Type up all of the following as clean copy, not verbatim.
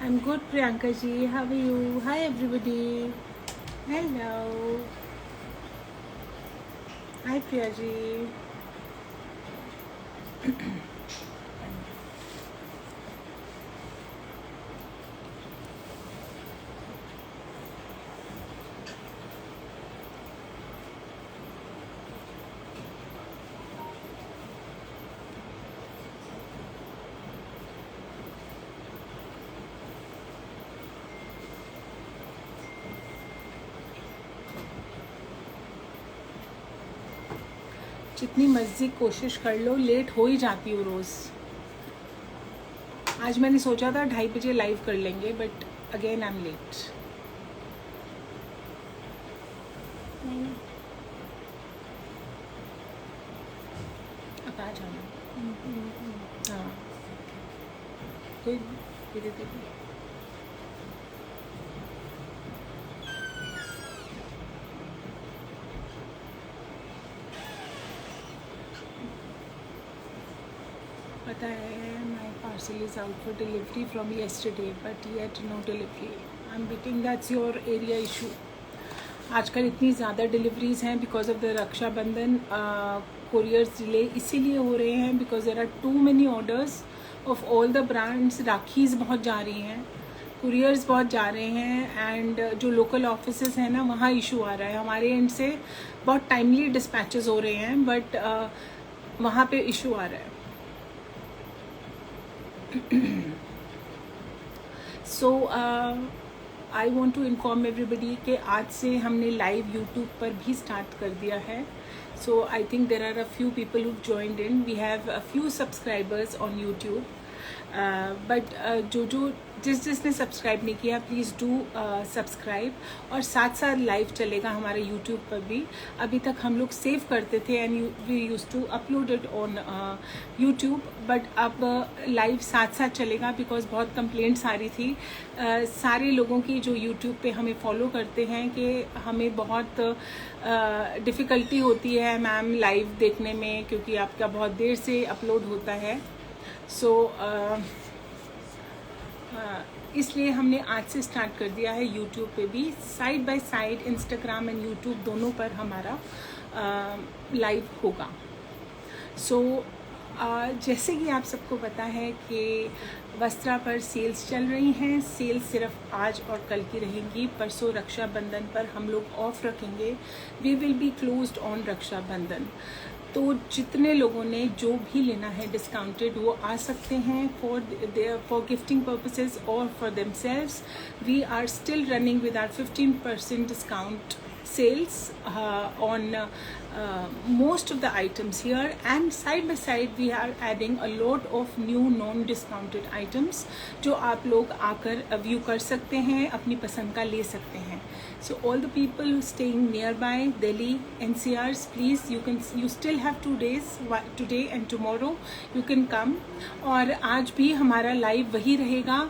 I'm good, Priyanka ji. How are you? Hi, everybody. Hello. Hi, Priya ji. जितनी मर्जी कोशिश कर लो, late हो ही जाती हूँ रोज़। आज मैंने सोचा था 2:30 बजे लाइव कर लेंगे, but again I am late. अब आ जाना। हाँ, कोई धीरे धीरे। पता है, my parcel is out for delivery from yesterday but yet no delivery. I am beating that's your area issue. आजकल इतनी ज़्यादा डिलीवरीज़ हैं because of the Rakshabandhan. Couriers delay इसीलिए हो रहे हैं because there are too many orders of all the brands. Rakhis बहुत जा रही हैं, कुरियर्स बहुत जा रहे हैं, एंड जो लोकल ऑफिसेस हैं ना, वहाँ इशू आ रहा है। हमारे एंड से बहुत टाइमली डिस्पैचेस हो रहे हैं, बट वहाँ पे इशू आ रहा है। So I want to inform everybody कि आज से हमने लाइव यूट्यूब पर भी स्टार्ट कर दिया है। So I think there are a few people who joined in. We have a few subscribers on YouTube, but जो जिसने सब्सक्राइब नहीं किया, प्लीज़ डू सब्सक्राइब। और साथ साथ लाइव चलेगा हमारे यूट्यूब पर भी। अभी तक हम लोग सेव करते थे and we use to upload it on YouTube, but अब लाइव साथ साथ चलेगा बिकॉज बहुत कंप्लेंट्स आ रही थी सारे लोगों की जो यूट्यूब पे हमें फॉलो करते हैं कि हमें बहुत डिफ़िकल्टी होती है मैम लाइव देखने में, क्योंकि आपका बहुत देर से अपलोड होता है। सो इसलिए हमने आज से स्टार्ट कर दिया है यूट्यूब पे भी। Side by side Instagram and YouTube दोनों पर हमारा लाइव होगा। सो जैसे कि आप सबको पता है कि वस्त्रा पर सेल्स चल रही हैं। सेल्स सिर्फ आज और कल की रहेंगी। परसों रक्षाबंधन पर हम लोग ऑफ रखेंगे। We will be closed on Rakshabandhan. तो जितने लोगों ने जो भी लेना है डिस्काउंटेड, वो आ सकते हैं फॉर गिफ्टिंग पर्पसेस और for themselves. We are still running with our 15% discount sales on most of the items here, and side by side we are adding a lot of new non discounted items जो आप लोग आकर view कर सकते हैं, अपनी पसंद का ले सकते हैं। So all the people staying nearby Delhi NCRs, please you still have 2 days, today and tomorrow you can come। और आज भी हमारा लाइव वही रहेगा।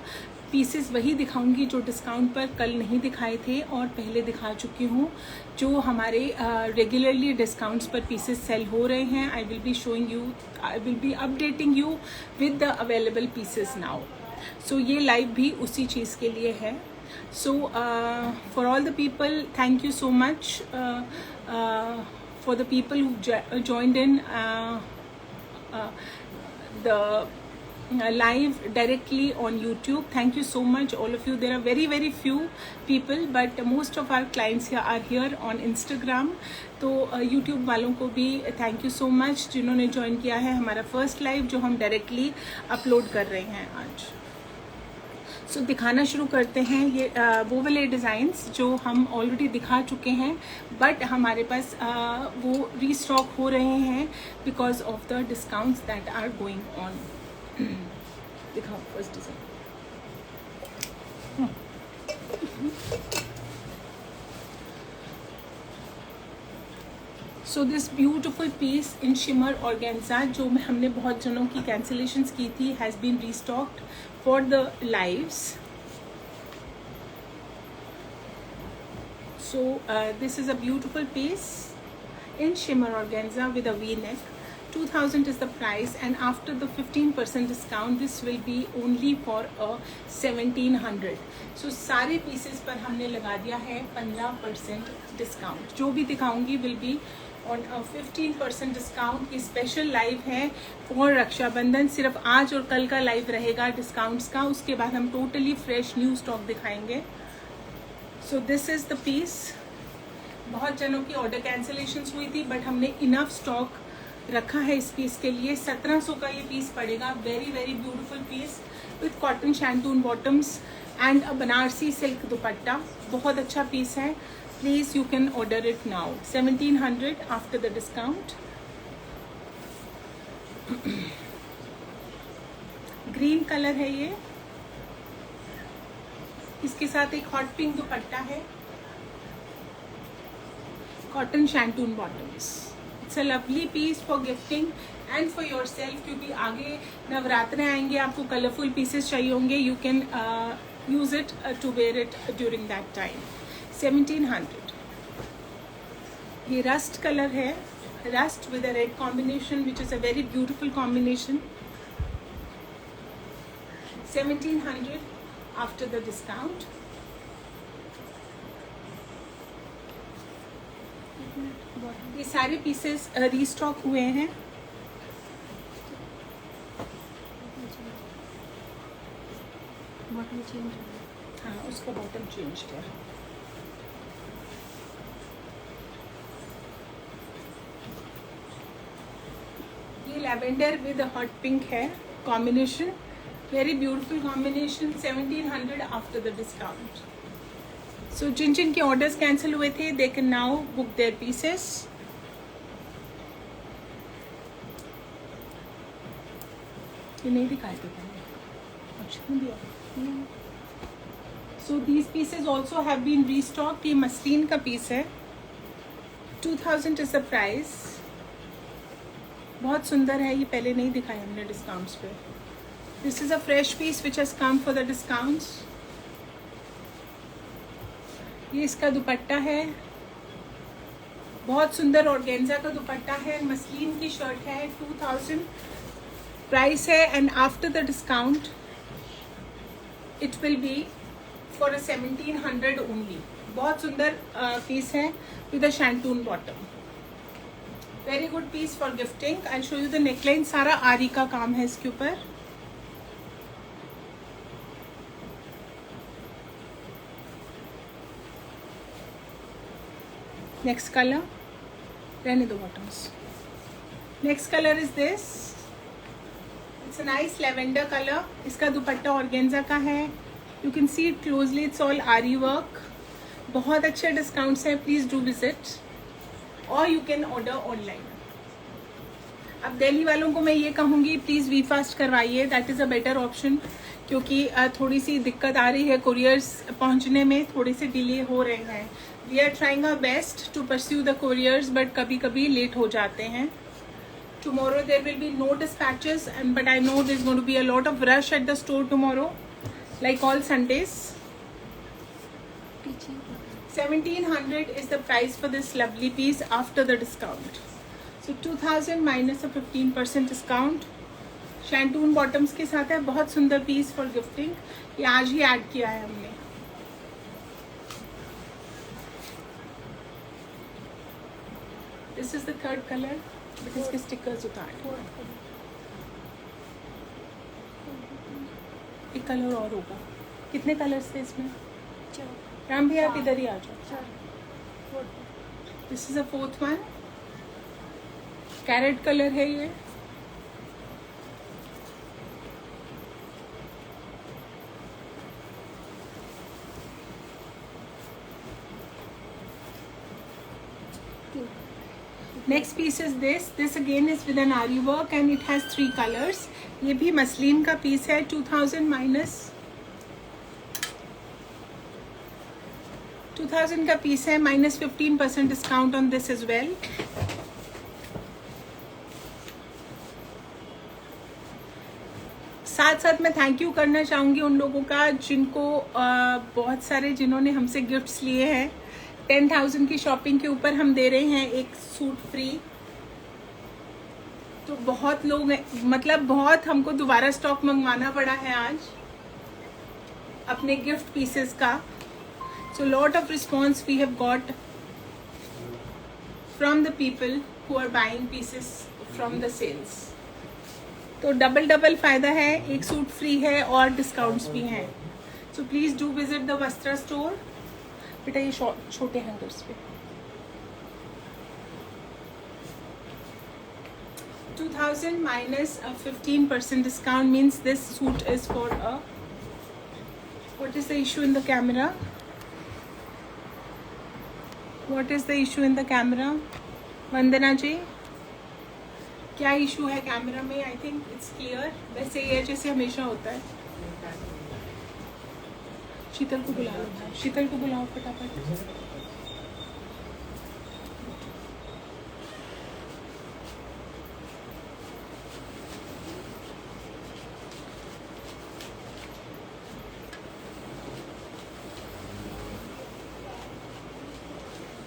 पीसेस वही दिखाऊंगी जो डिस्काउंट पर कल नहीं दिखाए थे और पहले दिखा चुकी हूँ। जो हमारे रेगुलरली डिस्काउंट्स पर पीसेस सेल हो रहे हैं, I will be updating you with the available pieces now. So ये लाइव भी उसी चीज़ के लिए है। So for all the people, thank you so much for the people who joined in the live directly on YouTube. Thank you so much all of you. There are very few people, but most of our clients here are here on Instagram. तो YouTube वालों को भी thank you so much जिन्होंने join किया है हमारा first live जो हम डायरेक्टली अपलोड कर रहे हैं आज। सो दिखाना शुरू करते हैं। ये वो वाले डिज़ाइंस जो हम ऑलरेडी दिखा चुके हैं, बट हमारे पास वो रीस्टॉक हो रहे हैं because of the discounts that are going on. दिखाओ first design. So this beautiful piece in shimmer organza जो हमने बहुत जनों की कैंसिलेशंस की थी, has been restocked for the lives. So this is a beautiful piece in shimmer organza with a V-neck, 2000 is the price, and after the 15% discount this will be only for a 1700. So सारे pieces पर हमने लगा दिया है 15% discount. जो भी दिखाऊंगी will be on a 15% discount. की स्पेशल लाइव है और रक्षाबंधन सिर्फ आज और कल का लाइव रहेगा डिस्काउंट्स का. उसके बाद हम टोटली फ्रेश न्यू स्टॉक दिखाएंगे. So this is the piece. बहुत जनों की ऑर्डर कैंसिलेशंस हुई थी बट हमने इनफ स्टॉक रखा है इस पीस के लिए. 1700 का ये पीस पड़ेगा. Very very beautiful piece with cotton shantoon bottoms and a Banarasi silk dupatta. बहुत अच्छा पीस है. Please you can order it now. 1700 after the discount. Green colour है ये. इसके साथ एक हॉट पिंक दुपट्टा है. Cotton shantoon bottoms. It's a lovely piece for gifting and for yourself. क्योंकि आगे नवरात्रे आएंगे, आपको कलरफुल पीसेस चाहिए होंगे. You can use it to where it during that time. 1700. ये रस्ट कलर है. Rust with a red combination which is a very beautiful combination. 1700 after the discount. ये सारे पीसेस रीस्टॉक हुए हैं. Bottom change. हाँ, उसका बॉटम चेंज किया. ये लैवेंडर विद हॉट पिंक है combination. Very beautiful combination. 1700 after the discount. So जिन जिन के ऑर्डर्स कैंसिल हुए थे they can now book their pieces. ये नहीं दिखाए थे पहले. अच्छा नहीं दिया. So these pieces also have been restocked. ये मसलिन का पीस है. 2000 इज द प्राइस. बहुत सुंदर है. ये पहले नहीं दिखाए हमने डिस्काउंट्स पे. This is a fresh piece which has come for the discounts. ये इसका दुपट्टा है. बहुत सुंदर ऑर्गेन्जा का दुपट्टा है. मसलिन की शर्ट है. 2000 प्राइस है and after the discount it will be for a 1700 only. बहुत सुंदर पीस है with a shantoon bottom. Very good piece for gifting. I show you the neckline. सारा आरी का काम है इसके ऊपर. नेक्स्ट कलर रहने दो bottoms. Next colour is this. It's a nice lavender colour. इसका दुपट्टा ऑर्गेन्जा का है. You can see it closely. It's all आरी वर्क. बहुत अच्छे डिस्काउंट्स हैं. प्लीज डू विजिट और यू कैन ऑर्डर ऑनलाइन. अब दिल्ली वालों को मैं ये कहूँगी प्लीज़ वी फास्ट करवाइए. That is a better option. क्योंकि थोड़ी सी दिक्कत आ रही है. कुरियर्स पहुँचने में थोड़े से डिले हो रहे हैं. We are trying our best to pursue the couriers but कभी कभी लेट हो जाते हैं. Tomorrow there will be no dispatches, but I know there's going to be a lot of rush at the store tomorrow, like all Sundays. 1700 is the price for this lovely piece after the discount. So 2000 minus a 15% discount. Shantoon bottoms के साथ है. बहुत सुंदर piece for gifting. ये आज ही add किया है हमने. This is the third color. But इसके स्टिकर्स उतार. एक कलर और होगा. कितने कलर्स थे इसमें? राम भैया आप इधर ही आ जाओ. This is a fourth one. Carrot colour है ये. Next piece is this. This again is with an ari work and it has 3 colors. ये भी मसलिन का पीस है. 2000 minus 2000 का पीस है. minus 15% discount on this as well. साथ साथ मैं थैंक यू करना चाहूँगी उन लोगों का जिनको बहुत सारे जिन्होंने हमसे गिफ्ट्स लिए हैं. 10,000 की शॉपिंग के ऊपर हम दे रहे हैं एक सूट फ्री. तो बहुत लोग मतलब बहुत हमको दोबारा स्टॉक मंगवाना पड़ा है आज अपने गिफ्ट पीसेस का. So lot of response we have got from the people who are buying pieces from the sales. तो डबल फ़ायदा है, एक सूट फ्री है और डिस्काउंट्स भी हैं. So please do visit the Vastra store. बेटा ये छोटे हैंगर्स पे 2000 minus a 15% discount means this suit is for a. What is the issue in the camera? What is the issue in the camera? वंदना जी, क्या issue है camera में? I think it's clear. वैसे ही है जैसे हमेशा होता है. शीतल को बुला लो, शीतल को बुलाओ फटाफट.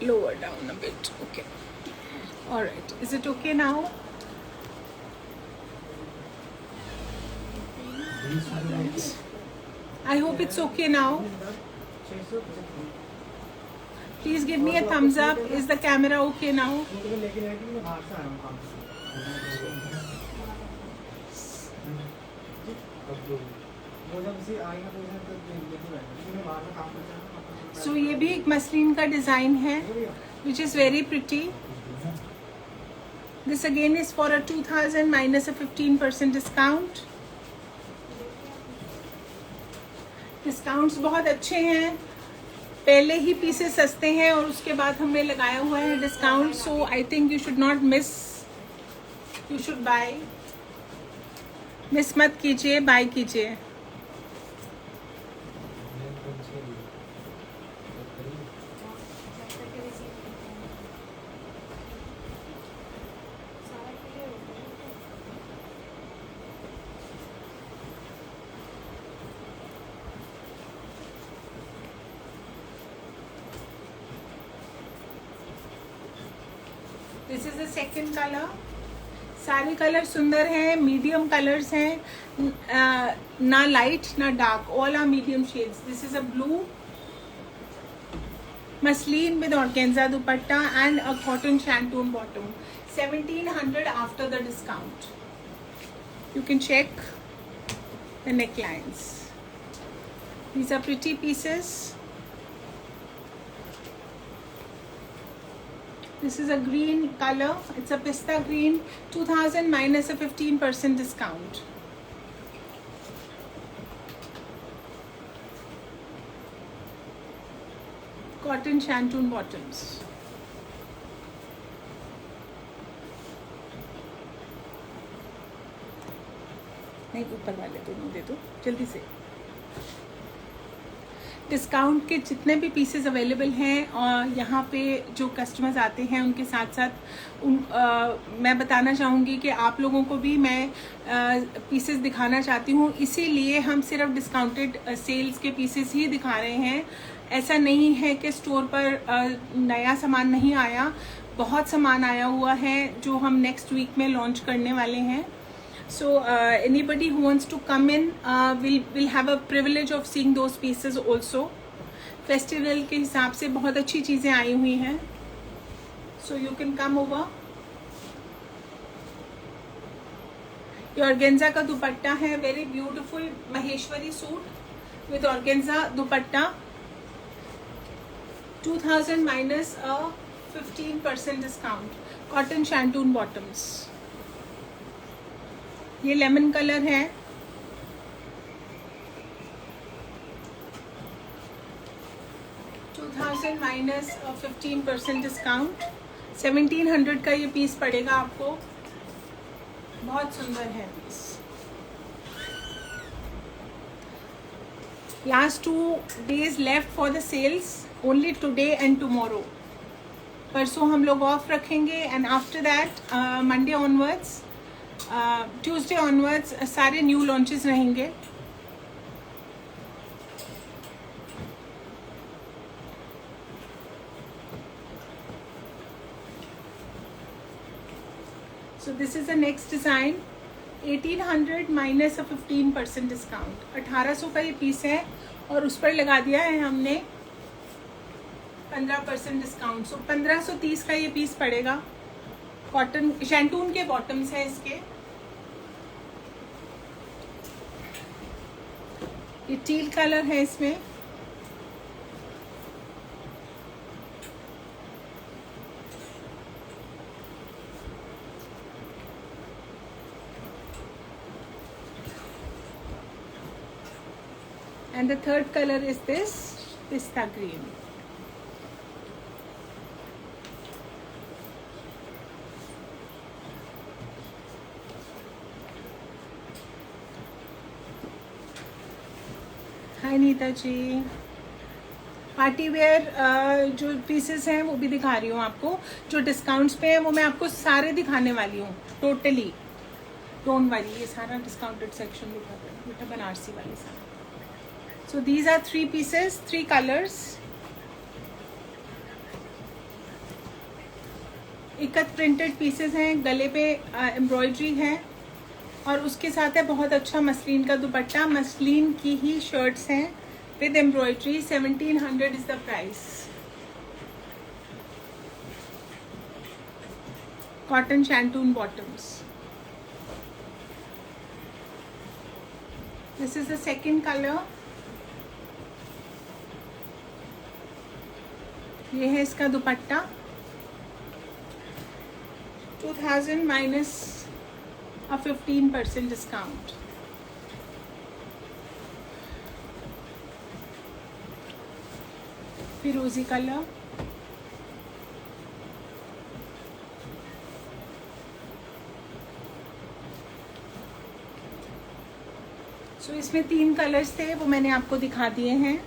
Lower down a bit. Okay. All right. Is it okay now? Right. I hope it's okay now. Please give me a thumbs up. Is the camera okay now? So ये भी एक मसलिन का डिज़ाइन है which is very pretty. This again is for a 2000 minus a 15% discount. Discounts बहुत अच्छे हैं. पहले ही pieces सस्ते हैं और उसके बाद हमने लगाया हुआ है discount. So I think you should not miss. You should buy. Miss मत कीजिए, बाय कीजिए. This is the second colour. सारे कलर सुंदर हैं, मीडियम कलर्स हैं, ना लाइट ना dark, all are medium shades. This is a blue muslin with organza dupatta and a cotton shantoon bottom. 1700 after the discount. You can check the necklines. These are pretty pieces. This is a green color. It's a pista green. 2000 minus a 15% discount. Cotton shantoon bottoms. नहीं, ऊपर वाले दोनों दे दो जल्दी से. Discount के जितने भी पीसेस अवेलेबल हैं और यहाँ पे जो कस्टमर्स आते हैं उनके साथ साथ मैं बताना चाहूँगी कि आप लोगों को भी मैं पीसेस दिखाना चाहती हूँ. इसीलिए हम सिर्फ डिस्काउंटेड सेल्स के पीसेस ही दिखा रहे हैं. ऐसा नहीं है कि स्टोर पर नया सामान नहीं आया. बहुत सामान आया हुआ है जो हम नेक्स्ट वीक में लॉन्च करने वाले हैं. So anybody who wants to come in will have a privilege of seeing those pieces also. Festival के हिसाब से बहुत अच्छी चीज़ें आई हुई हैं. So you can come over. ये ऑर्गेन्जा का दुपट्टा है. Very beautiful Maheshwari suit with organza dupatta. 2000 minus a 15% discount. Cotton shantoon bottoms. ये लेमन कलर है. Minus 15% discount. 1700 का ये पीस पड़ेगा आपको. बहुत सुंदर है piece. Last 2 days left for the sales. Only today and tomorrow. परसों हम लोग ऑफ रखेंगे and after that Monday onwards, Tuesday onwards सारे न्यू लॉन्चेस रहेंगे. So this is the next design. 1800 minus 15% discount. 1800 का ये पीस है और उस पर लगा दिया है हमने 15% डिस्काउंट. सो 1530 का ये पीस पड़ेगा. कॉटन शैंटून के बॉटम्स हैं इसके. ये टील कलर है इसमें. And the third color is this pista green. Hi Neeta ji. Party wear जो पीसेस हैं वो भी दिखा रही हूँ आपको. जो डिस्काउंट्स पे हैं वो मैं आपको सारे दिखाने वाली हूँ. टोटली टोन वाली ये सारा डिस्काउंटेड सेक्शन दिखा रहा है बेटा. बनारसी वाली सारा. So these are 3 pieces, 3 colors. Ikat printed pieces हैं. गले पे एम्ब्रॉयडरी है और उसके साथ है बहुत अच्छा मसलिन का दुपट्टा. मसलिन की ही शर्ट्स हैं with embroidery. 1700 is the price. Cotton shantoon bottoms. This is the second colour. ये है इसका दुपट्टा. 2000 माइनस 15% डिस्काउंट. फिरोजी कलर. सो इसमें 3 कलर्स थे वो मैंने आपको दिखा दिए हैं.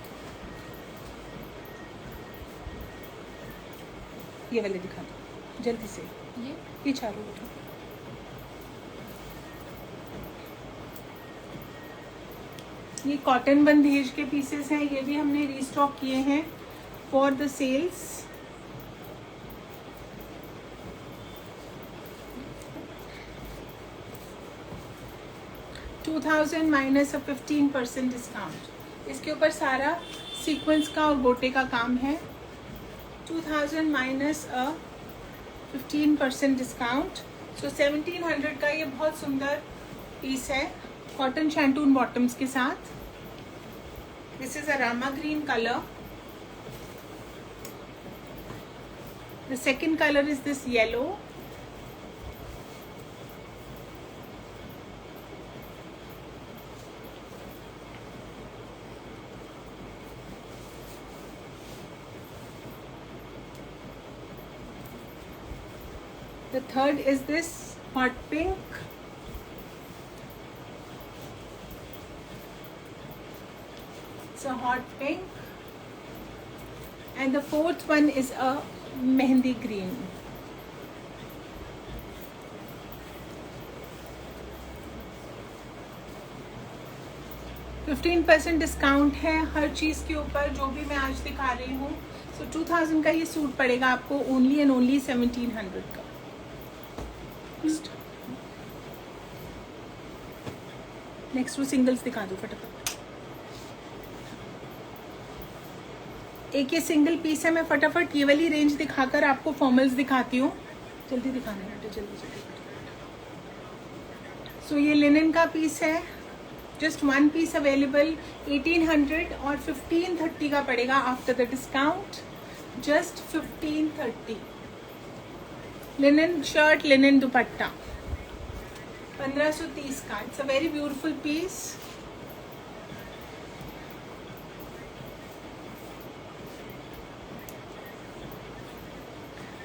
ये वाले दिखा दो जल्दी से. ये चारों उठो. ये कॉटन बंदेज के पीसेस हैं. ये भी हमने रीस्टॉक किए हैं for the sales. $2000 minus 15% discount. इसके ऊपर सारा सीक्वेंस का और गोटे का काम है. 2000 माइनस 15% डिस्काउंट. सो 1700 का ये बहुत सुंदर पीस है कॉटन शैंटून बॉटम्स के साथ. This is a Rama green colour. The second colour is this yellow. The third is this hot pink. It's a hot pink. And the fourth one is a mehendi green. %15% discount है हर चीज़ के ऊपर जो भी मैं आज दिखा रही हूँ. सो 2000 का ये सूट पड़ेगा आपको ओनली एंड ओनली 1700 का. नेक्स्ट वो सिंगल्स दिखा दो फटाफट. एक ये सिंगल पीस है. मैं फटाफट ये वाली रेंज दिखाकर आपको फॉर्मल्स दिखाती हूँ. जल्दी दिखाना है जल्दी जल्दी. सो ये लिनन का पीस है. Just 1 piece available. 1800 और 1530 का पड़ेगा after the discount. Just 1530. Linen shirt linen dupatta 1530 का. It's a very beautiful piece.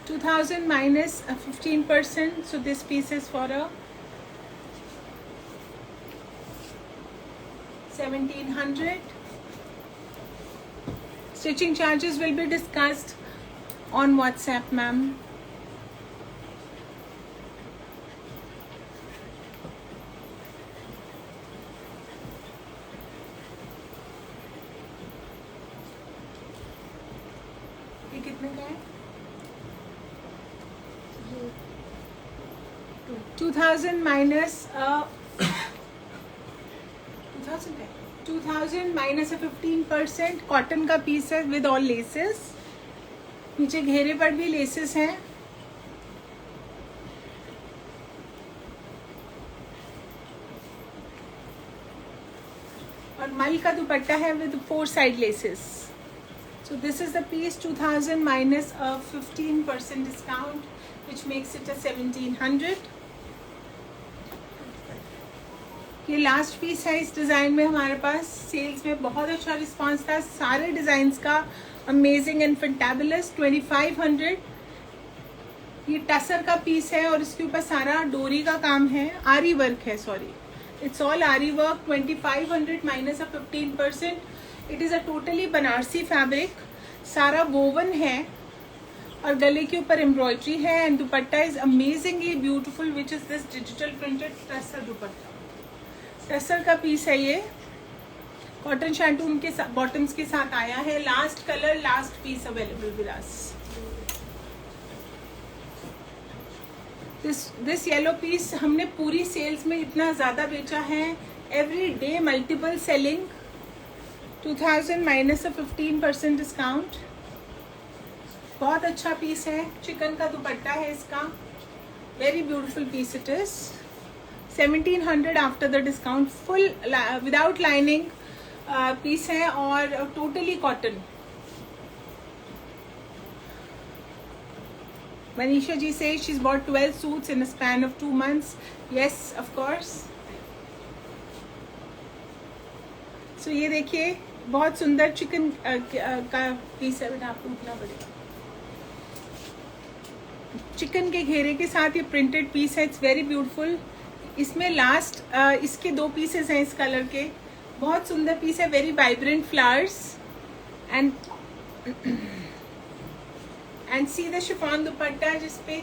$2000 minus 15%. So this piece is for a 1700. Stitching charges will be discussed on WhatsApp, ma'am. ये कितने का है? ये 2. 2000 माइनस 2000 माइनस 15%, कॉटन का पीस है with all laces, नीचे घेरे पर भी लेसेस हैं। और मल का दुपट्टा है with 4 side laces. So this is the piece 2000 minus 15% discount which makes it 1700। ये लास्ट पीस है इस डिज़ाइन में। हमारे पास सेल्स में बहुत अच्छा रिस्पांस था सारे डिज़ाइंस का, अमेजिंग एंड फैंटाबुलस। 2500 ये टसर का पीस है और इसके ऊपर सारा डोरी का काम है, आरी वर्क है, सॉरी इट्स ऑल आरी work. 2500 minus 15%। It is a totally Banarasi fabric, सारा वोवन है और गले के ऊपर एम्ब्रॉयडरी है and dupatta is amazingly beautiful which is this digital printed tussar दुपट्टा। टसर का पीस है ये, कॉटन शैंटून के बॉटम्स के साथ आया है। Last colour, last piece available with us. This yellow piece हमने पूरी सेल्स में इतना ज़्यादा बेचा है, every day multiple selling. 2000 minus 15% discount. बहुत अच्छा पीस है, चिकन का दुपट्टा है इसका, very beautiful piece it is. 1700 after the discount, full without lining piece है और टोटली कॉटन। मनीषा जी से she's bought 12 suits in a span of 2 months. Yes, of course. So ये देखिए बहुत सुंदर चिकन का पीस है, बेटा आपको उठना पड़ेगा। चिकन के घेरे के साथ ये प्रिंटेड पीस है, इट्स वेरी ब्यूटीफुल। इसमें लास्ट इसके 2 पीसेस हैं इस कलर के, बहुत सुंदर पीस है, very vibrant flowers and see the chiffon दुपट्टा जिसपे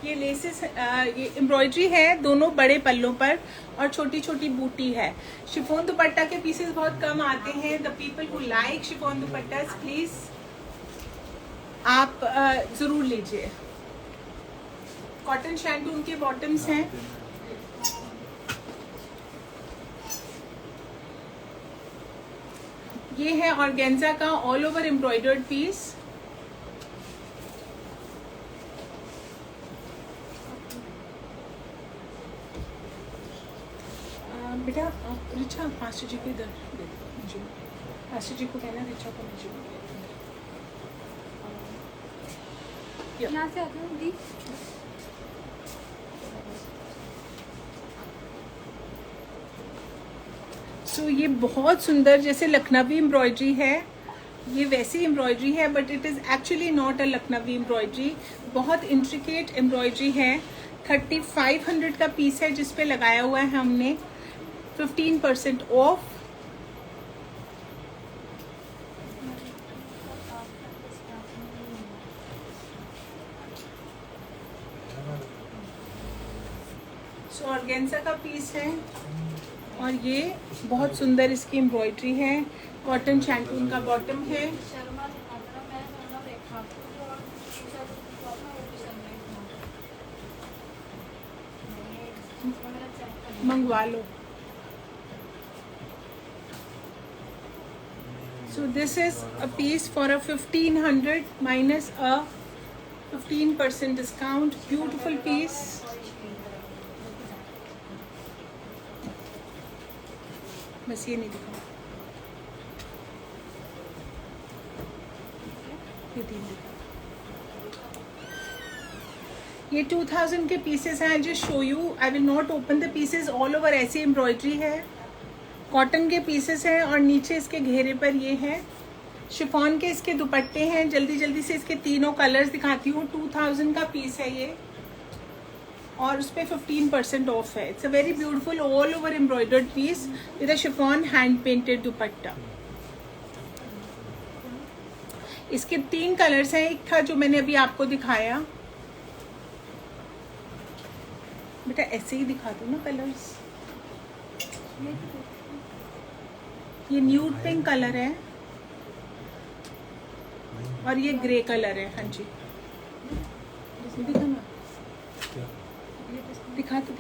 ये लेसेस, ये एम्ब्रॉयडरी है दोनों बड़े पल्लों पर और छोटी छोटी बूटी है। शिफॉन दुपट्टा के पीसेस बहुत कम आते हैं। The people who like chiffon dupatta please आप जरूर लीजिए। कॉटन शैंटून के बॉटम्स हैं। ये है ऑर्गेन्जा का ऑल ओवर एम्ब्रॉयडर्ड पीस। बेटा रिचा मास्टर जी को इधर दे दो, मास्टर जी को कहना रिचा को नीचे यहाँ से आते हैं दी। सो ये बहुत सुंदर जैसे लखनवी एम्ब्रॉयडरी है, ये वैसी एम्ब्रॉयडरी है but it is actually not a Lucknowi embroidery, बहुत इंट्रिकेट एम्ब्रॉयडरी है। 3500 का पीस है जिस पे लगाया हुआ है हमने 15% ऑफ। सो ऑर्गेन्जा का पीस है और ये बहुत सुंदर इसकी एम्ब्रॉयडरी है। कॉटन शैंटून का बॉटम है। मंगवा लो। So this is a piece for a 1500 minus a 15% discount. Beautiful piece. बस ये नहीं दिखा, ये 3 दिखा। ये 2000 के पीसेस हैं। Just show you, I will not open the pieces. All over ऐसी एम्ब्रॉयडरी है, कॉटन के पीसेस हैं और नीचे इसके घेरे पर ये है शिफॉन के इसके दुपट्टे हैं। जल्दी जल्दी से इसके तीनों कलर्स दिखाती हूँ। 2000 का पीस है ये और उस पर 15% ऑफ है। It's a very beautiful all over embroidered peace with a chiffon hand painted दुपट्टा। इसके 3 कलर्स हैं। एक था जो मैंने अभी आपको दिखाया, बेटा ऐसे ही दिखा दो ना कलर्स। ये न्यूड पिंक कलर है और ये ग्रे कलर है। हाँ जी, दिखा तो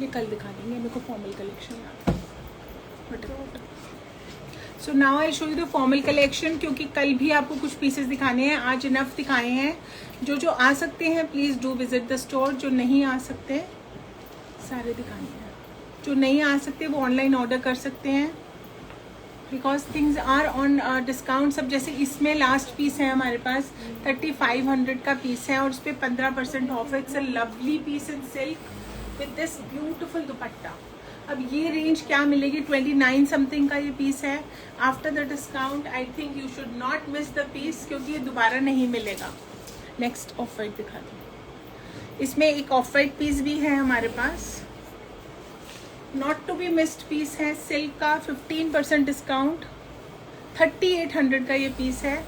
ये कल दिखा देंगे, मेरे को फॉर्मल कलेक्शन याद है। So now I show you the formal collection, क्योंकि कल भी आपको कुछ पीसेस दिखाने हैं, आज इनफ दिखाए हैं। जो आ सकते हैं please do visit the store, जो नहीं आ सकते सारे दिखाने हैं, जो नहीं आ सकते वो ऑनलाइन ऑर्डर कर सकते हैं, because things are on discount. सब जैसे इसमें लास्ट पीस है हमारे पास 3500 का पीस है और उस पर 15% ऑफ है। It's a lovely piece in silk with this beautiful dupatta. अब ये रेंज क्या मिलेगी, 29 समथिंग का ये पीस है। After the discount I think you should not miss the piece, क्योंकि ये दोबारा नहीं मिलेगा। नेक्स्ट ऑफ वाइट दिखा दूँ, इसमें एक ऑफ वाइट पीस भी है हमारे पास, not to be missed piece है, सिल्क का 15% डिस्काउंट, 3800 का ये पीस है।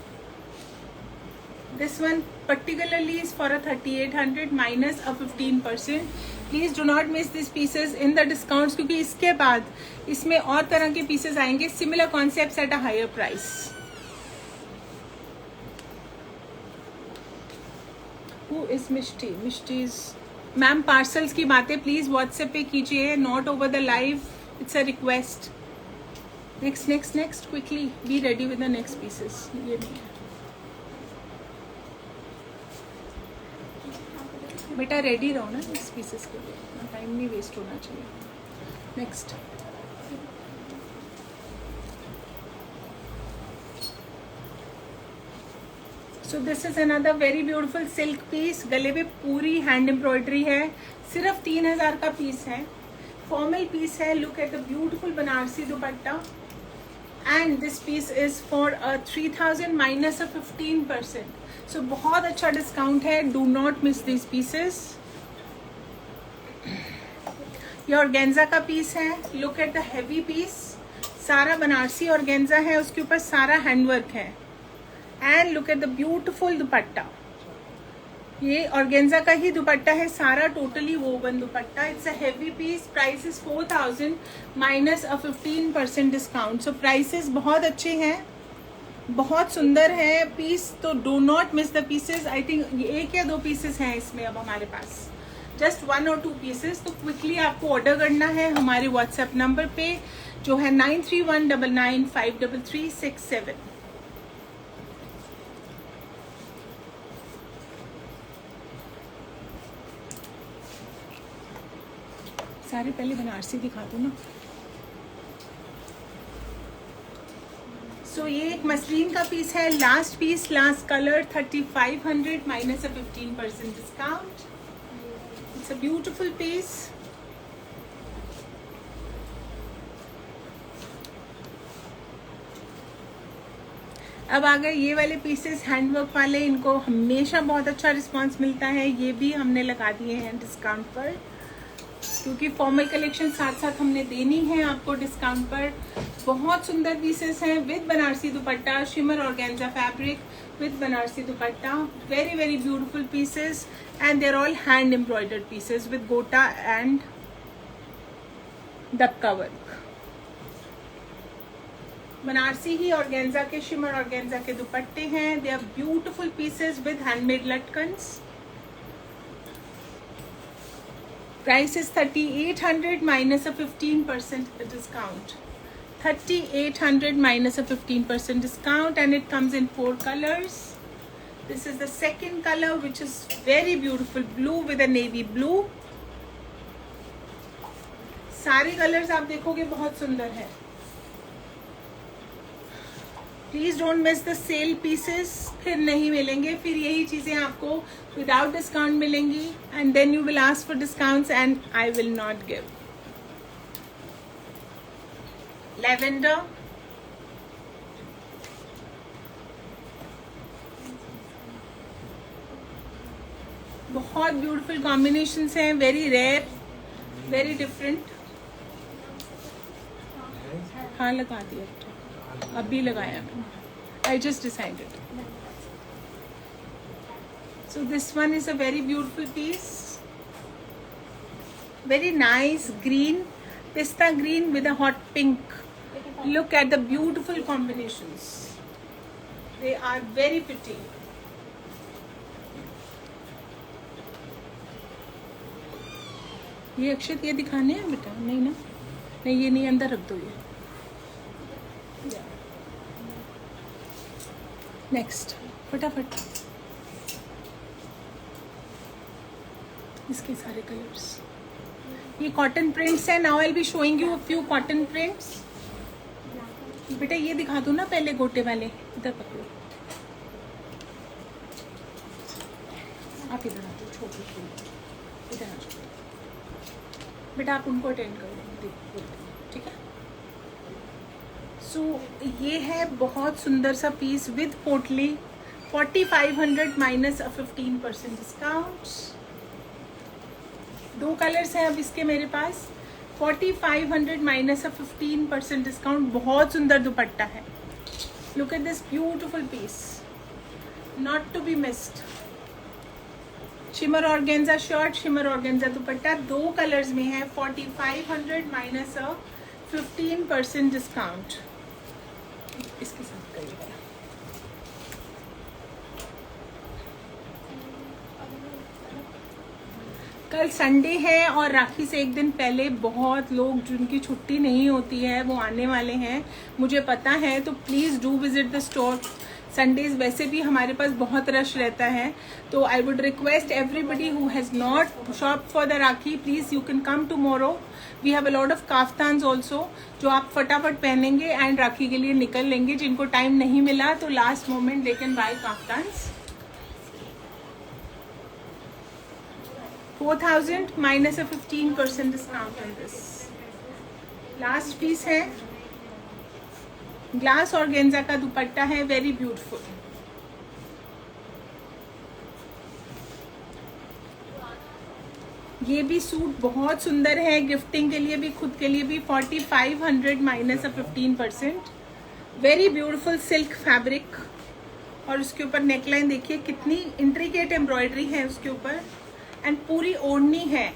This one particularly is for a 3800 minus a 15%. Please do not miss these pieces in the discounts, क्योंकि इसके बाद इसमें और तरह के पीसेस आएंगे, similar concepts at a higher price. Who is Mishti? Mishti is ma'am parcels की बातें प्लीज व्हाट्सएप पे कीजिए, not over the live, it's a request. Next next next quickly be ready with the next pieces. ये नहीं है बेटा, ready रहो ना इस पीसेस के लिए, टाइम नहीं वेस्ट होना चाहिए। Next so this is another very beautiful silk piece, गले पे पूरी हैंड एम्ब्रॉयडरी है, सिर्फ 3000 का पीस है, फॉर्मल पीस है। Look at the beautiful Banarasi dupatta and this piece is for 3000 minus 15%। So बहुत अच्छा डिस्काउंट है, do not miss this pieces. ये ऑर्गेन्जा का पीस है, look at the heavy piece, सारा बनारसी ऑर्गेन्जा है, उसके ऊपर सारा हैंडवर्क है and look at the beautiful dupatta. ये ऑर्गेन्जा का ही दुपट्टा है, सारा totally woven dupatta. It's a heavy piece, price is 4000 minus 15% discount. So prices बहुत अच्छे हैं, बहुत सुंदर है पीस, तो do not miss the pieces. I think एक या 2 पीसेस हैं इसमें अब हमारे पास, जस्ट 1 और 2 पीसेस। तो क्विकली आपको ऑर्डर करना है हमारे व्हाट्सएप नंबर पे जो है 9319953367। सारे पहले बनारसी दिखा दो ना। सो ये एक मसलिन का पीस है, last piece, last colour, 3500 minus 15% discount. It's a beautiful piece. अब आ गए ये वाले पीसेस हैंडवर्क वाले, इनको हमेशा बहुत अच्छा रिस्पांस मिलता है। ये भी हमने लगा दिए हैं डिस्काउंट पर, क्योंकि फॉर्मल कलेक्शन साथ साथ हमने देनी है आपको डिस्काउंट पर। बहुत सुंदर पीसेस हैं with Banarasi dupatta, shimmer organza fabric with Banarasi dupatta, very very beautiful pieces and they're all hand embroidered pieces with gota and dabka work. Banarasi ही ऑर्गेन्जा के, शिमर ऑर्गेन्जा के दुपट्टे हैं। They are beautiful pieces with handmade latkans. Price is 3800 minus a 15% discount. 3800 minus a 15% discount, and it comes in 4 colors. This is the second color, which is very beautiful blue with a navy blue. सारे colours आप देखोगे बहुत सुंदर है। Please don't miss the sale pieces, फिर नहीं मिलेंगे, फिर यही चीजें आपको विदाउट डिस्काउंट मिलेंगी and then you will ask for discounts and I will not give. Lavender, बहुत ब्यूटीफुल कॉम्बिनेशंस हैं, वेरी रेयर, वेरी डिफरेंट। हाँ लगा दिया, अभी लगाया मैंने, I just decided. So this one is a very beautiful piece, very nice green, pista green with a hot pink. Look at the beautiful combinations. They are very pretty. ये अक्षत ये दिखाने हैं बेटा? नहीं ना, नहीं ये नहीं, अंदर रख दो ये। नेक्स्ट फटाफट इसके सारे कलर्स। ये कॉटन प्रिंट्स है। Now I will be showing you a few cotton prints. बेटा ये दिखा दो ना पहले, गोटे वाले इधर पकड़ो, आप इधर आ जाओ, छोटे इधर आ जाओ बेटा, आप उनको अटेंड करो, ठीक है। सो ये है बहुत सुंदर सा पीस विद पोटली, 4500 माइनस 15% डिस्काउंट। 2 कलर्स हैं अब इसके मेरे पास। 4500 माइनस 15% डिस्काउंट। बहुत सुंदर दुपट्टा है। Look at this beautiful piece, not to be missed. Shimmer organza shirt, shimmer organza dupatta, 2 colours में है। 4500 माइनस 15% डिस्काउंट। इसके साथ करिएगा। कल संडे है और राखी से एक दिन पहले बहुत लोग जिनकी छुट्टी नहीं होती है वो आने वाले हैं, मुझे पता है। तो please do visit the store. Sundays वैसे भी हमारे पास बहुत रश रहता है, तो I would request everybody who has not shop for the rakhi, please you can come tomorrow. We have a lot of kaftans also जो आप फटाफट पहनेंगे एंड राखी के लिए निकल लेंगे। जिनको टाइम नहीं मिला तो last moment they can buy kaftans. 4000 minus 15% discount on this. Last piece है, ग्लास ऑर्गेन्जा का दुपट्टा है, वेरी ब्यूटीफुल। ये भी सूट बहुत सुंदर है, गिफ्टिंग के लिए भी, खुद के लिए भी। 4500 minus 15%, very beautiful silk fabric. और उसके ऊपर नेकलाइन देखिए कितनी इंट्रिकेट एम्ब्रॉयडरी है उसके ऊपर, एंड पूरी ओढ़नी है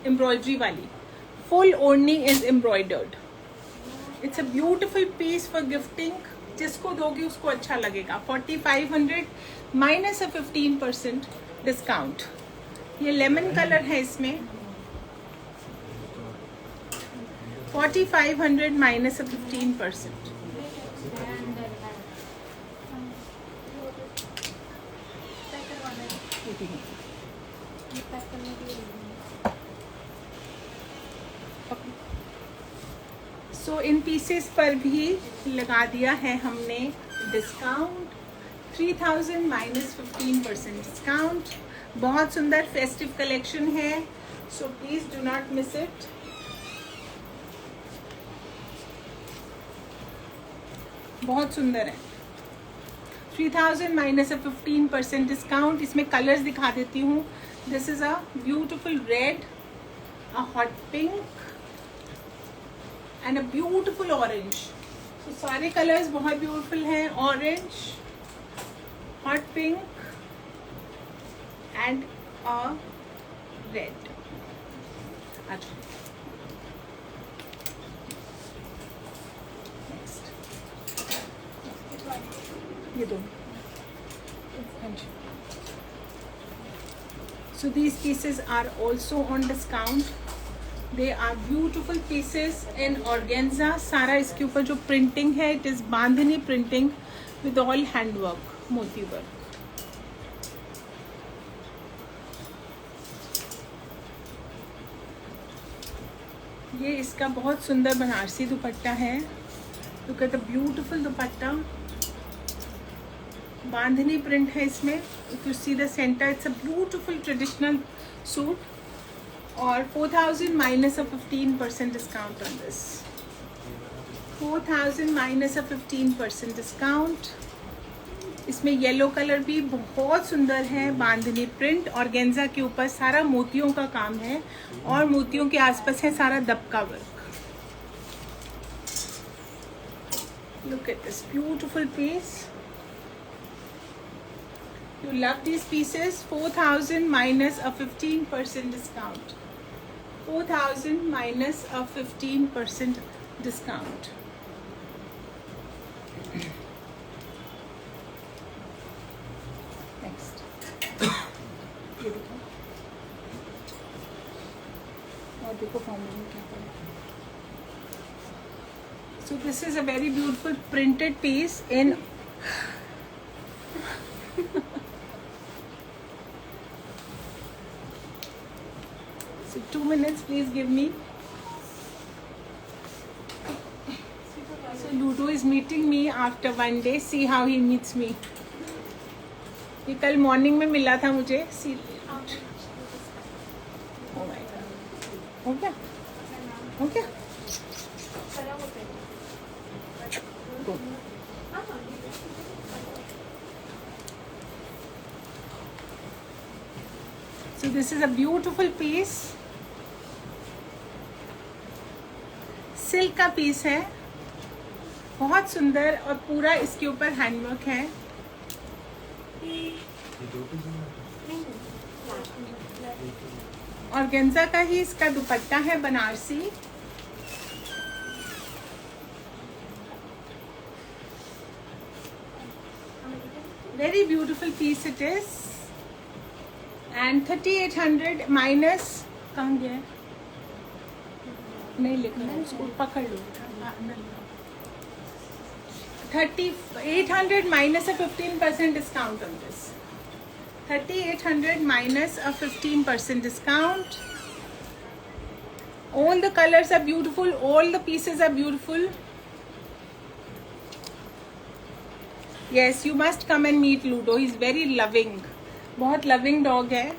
एम्ब्रॉयडरी वाली, फुल ओढ़नी is embroidered. It's a beautiful piece for gifting, जिसको दोगे उसको अच्छा लगेगा। 4500 माइनस 15% डिस्काउंट। ये लेमन कलर है इसमें, 4500 माइनस 15%। सो इन पीसेस पर भी लगा दिया है हमने डिस्काउंट, 3000 माइनस 15% डिस्काउंट। बहुत सुंदर फेस्टिव कलेक्शन है, so please do not miss it. बहुत सुंदर है। 3000 माइनस 15% डिस्काउंट। इसमें कलर्स दिखा देती हूँ। This is a beautiful red, a hot pink and a beautiful orange. तो सारे कलर्स बहुत ब्यूटिफुल हैं। Orange, hot pink and a red. अच्छा नेक्स्ट ये दोनों। So these pieces are also on discount. They are beautiful pieces in organza. सारा इसके ऊपर जो प्रिंटिंग है, it is bandhani printing with all hand work, मोती वर्क। ये इसका बहुत सुंदर बनारसी दुपट्टा है। Look at the beautiful dupatta, bandhani print है इसमें। If you see the centre, it's a beautiful traditional suit. और 4000 minus 15% discount on this. 4000 minus 15% discount. इसमें येलो कलर भी बहुत सुंदर है, बांधनी प्रिंट। ऑर्गेन्जा के ऊपर सारा मोतियों का काम है और मोतियों के आसपास है सारा dabka work. Look at this beautiful piece. You love these pieces. 4000 minus a 15% discount. 4000 minus a 15% discount. Next. देखो फॉर्मल में क्या करें. So this is a very beautiful printed piece in so 2 minutes please give me. So Ludo is meeting me after 1 day. See how he meets me. ये कल morning में मिला था मुझे. See. Oh my God. हो गया? हो गया? So this is a beautiful piece. Silk का पीस है, बहुत सुंदर, और पूरा इसके ऊपर हैंडवर्क है. ऑर्गेन्जा का ही इसका दुपट्टा है, Banarasi. Very beautiful piece it is. And 3800 minus कहाँ गया है? नहीं लिख रहा है, उसको पकड़ लो. 3800 minus a 15% discount on this. 3800 minus a 15% discount. All the colors are beautiful. All the pieces are beautiful. Yes, you must come and meet Ludo. He's very loving. बहुत loving dog है.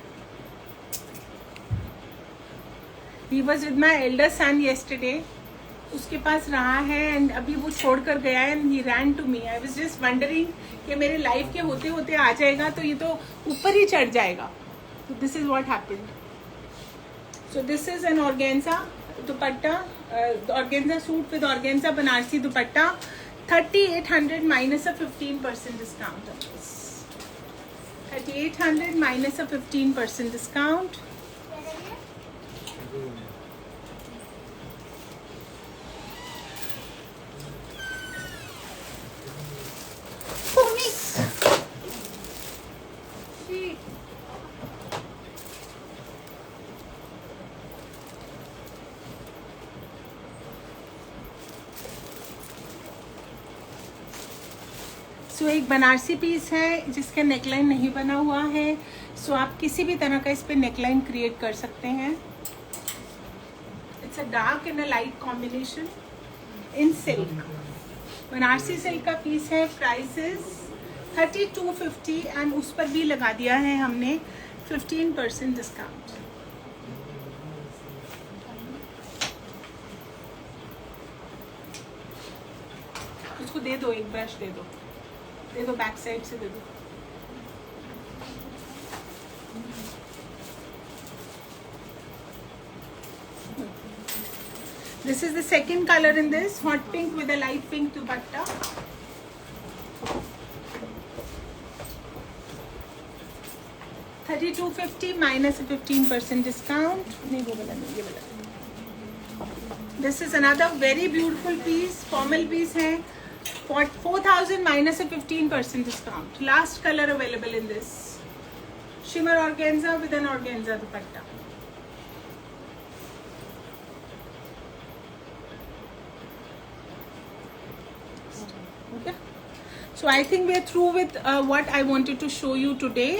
He was with my elder son yesterday. उसके पास रहा है and अभी वो छोड़ कर गया है and he ran to me. I was just wondering कि मेरे लाइफ के होते होते आ जाएगा तो ये तो ऊपर ही चढ़ जाएगा. So this is what happened. So this is an organza dupatta, organza suit with organza banarsi dupatta. 3800 minus a 15% discount on this. 3800 minus a 15% discount. सो एक बनारसी पीस है जिसका नेकलाइन नहीं बना हुआ है. सो आप किसी भी तरह का इस पे नेकलाइन क्रिएट कर सकते हैं. It's a dark and a light combination in silk. Banarasi silk का पीस है. प्राइस इज 3250 एंड उस पर भी लगा दिया है हमने 15% डिस्काउंट. उसको दे दो, एक ब्रश दे दो, बैक साइड से दे दो. This is the second color in this, hot pink with a light pink dupatta. $32.50 minus a 15% discount. नहीं वो वाला नहीं, ये वाला. This is another very beautiful piece, formal piece है. 4000 minus a 15% discount. Last color available in this. Shimmer organza with an organza dupatta. Okay. So I think we are through with what I wanted to show you today.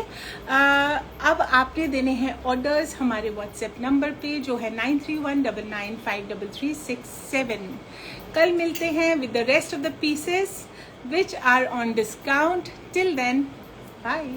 अब आपने देने हैं orders हमारे WhatsApp number पे जो है 9319953367. कल मिलते हैं with the rest of the pieces which are on discount. Till then, bye.